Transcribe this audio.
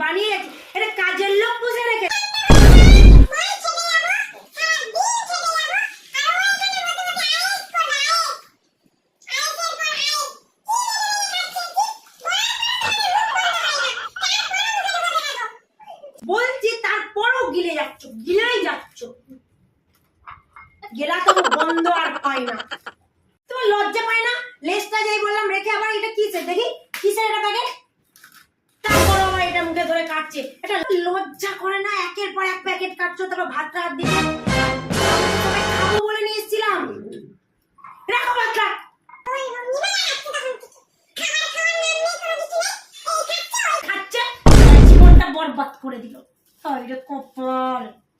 বানিয়ে রেখে এটা কাজের লোক বুঝে রেখে বলছি, তারপরও গিলেই যাচ্ছ গেলা তো বন্ধ আর পাই না। তোমার লজ্জা পায় না? লেজটা যাই বললাম রেখে আবার এটা কিসের দেখি, কিসের এটা প্যাকেট? তারপর আবার এটা মুখে ধরে কাটছে। এটা লজ্জা করে না? একের পর এক প্যাকেট কাটছো, তারপর ভাত রাত দিয়ে খাবো বলে নিয়ে এসেছিলাম। রাখো ভাতটা। খাচ্ছে, জীবনটা বরবাদ করে দিল। কপাল।